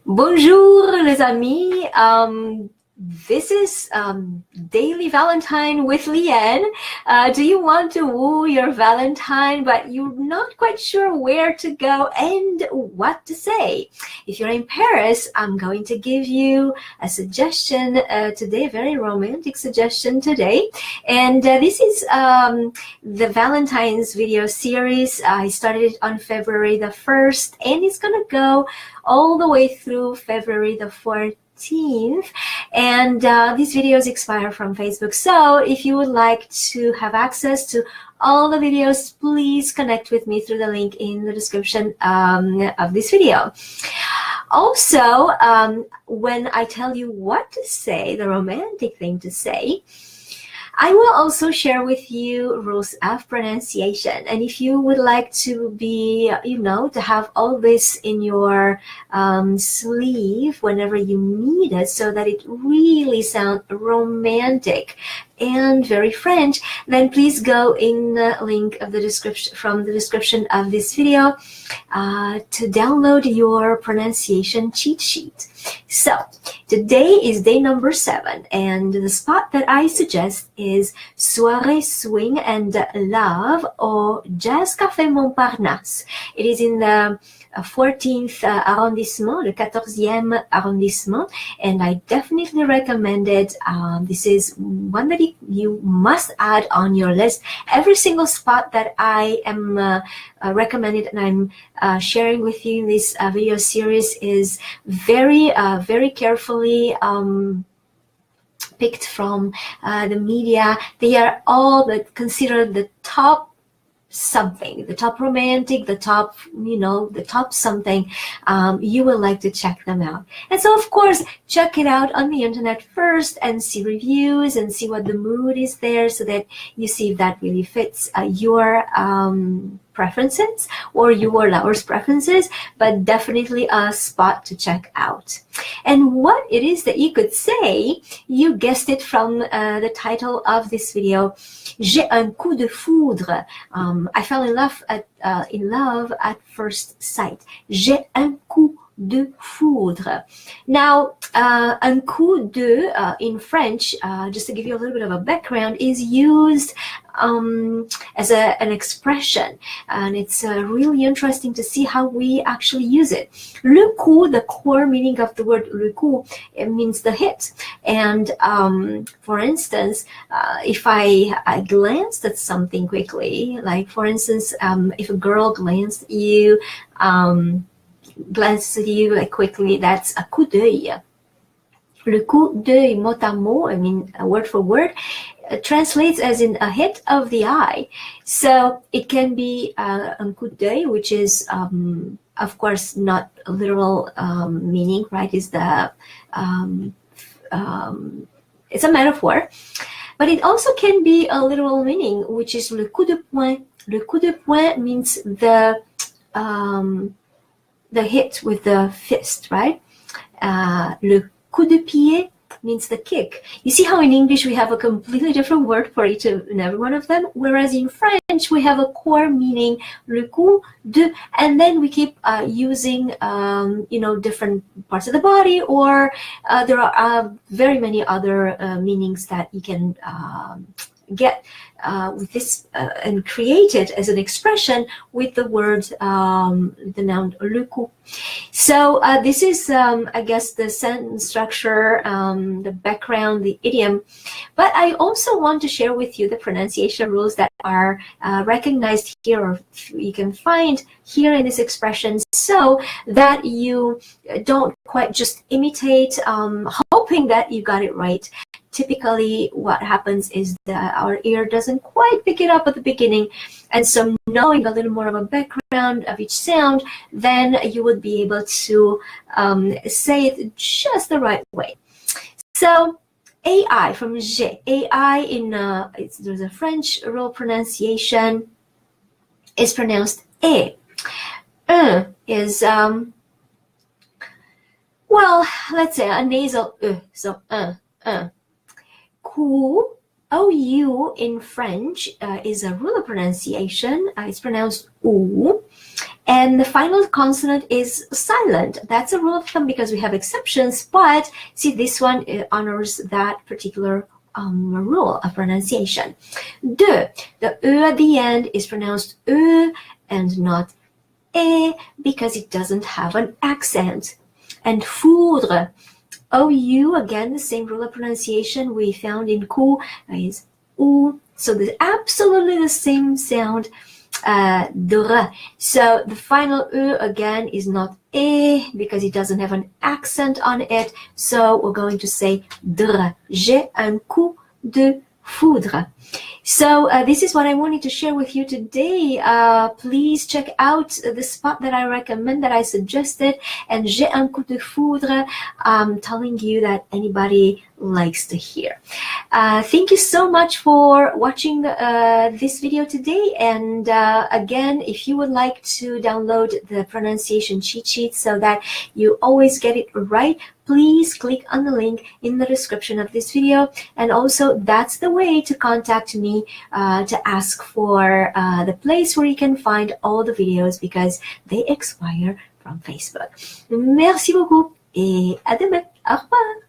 Bonjour les amis, this is Daily Valentine with Llyane. Do you want to woo your Valentine but you're not quite sure where to go and what to say? If you're in Paris, I'm going to give you a suggestion today, a very romantic suggestion today. And this is the Valentine's video series. I started it on February the 1st and it's gonna go all the way through February the 14th, and these videos expire from Facebook. So if you would like to have access to all the videos, please connect with me through the link in the description of this video. Also, when I tell you what to say, the romantic thing to say, I will also share with you rules of pronunciation. And if you would like to be, to have all this in your sleeve whenever you need it so that it really sounds romantic and very French, then please go in the link of the description, from the description of this video, to download your pronunciation cheat sheet. So today is day number 7, and the spot that I suggest is Soirée Swing and Love au Jazz Café Montparnasse. It is in the 14th arrondissement, le 14e arrondissement, and I definitely recommend it. This is one that you must add on your list. Every single spot that I am recommended and I'm sharing with you in this video series is very carefully picked from the media. They are all considered the top something, the top romantic, the top, the top something. You will like to check them out. And so, of course, check it out on the internet first and see reviews and see what the mood is there so that you see if that really fits your preferences or your lover's preferences, but definitely a spot to check out. And what it is that you could say, you guessed it from the title of this video, J'ai un coup de foudre. I fell in love at first sight. J'ai un coup de foudre. Now, un coup de in French, just to give you a little bit of a background, is used as an expression, and it's really interesting to see how we actually use it. Le coup, the core meaning of the word le coup, it means the hit. And for instance, if I glanced at something quickly, like for instance, if a girl glanced at you, like quickly, that's a coup d'œil. Le coup d'œil, mot à mot, I mean word for word, translates as in a hit of the eye. So it can be un coup d'œil, which is of course not a literal meaning, right? Is the it's a metaphor, but it also can be a literal meaning, which is le coup de poing. Le coup de poing means the hit with the fist, right? Le coup de pied means the kick. You see how in English we have a completely different word for each and every one of them, whereas in French we have a core meaning, le coup de, and then we keep using different parts of the body, or there are very many other meanings that you can get with this and create it as an expression with the word, the noun le coup. So this is, I guess, the sentence structure, the background, the idiom. But I also want to share with you the pronunciation rules that are recognized here, or you can find here in this expression, so that you don't quite just imitate, hoping that you got it right. Typically, what happens is that our ear doesn't quite pick it up at the beginning, and so knowing a little more of a background of each sound, then you would be able to say it just the right way. So AI from G, AI in there's a French rule pronunciation, is pronounced E. Is well, let's say a nasal E, so Coup, OU in French is a ruler pronunciation. It's pronounced OU. And the final consonant is silent. That's a rule of thumb because we have exceptions, but see, this one honors that particular rule of pronunciation. De, the E at the end is pronounced E and not E because it doesn't have an accent. And foudre, OU, again, the same rule of pronunciation we found in coup is OU. So there's absolutely the same sound, dre. So the final E again is not E because it doesn't have an accent on it. So we're going to say dre. J'ai un coup de foudre. So this is what I wanted to share with you today. Please check out the spot that I recommend, that I suggested, and j'ai un coup de foudre, telling you that anybody likes to hear. Thank you so much for watching this video today. And again, if you would like to download the pronunciation cheat sheet so that you always get it right, please click on the link in the description of this video. And also, that's the way to contact me to ask for the place where you can find all the videos because they expire from Facebook. Merci beaucoup et à demain. Au revoir.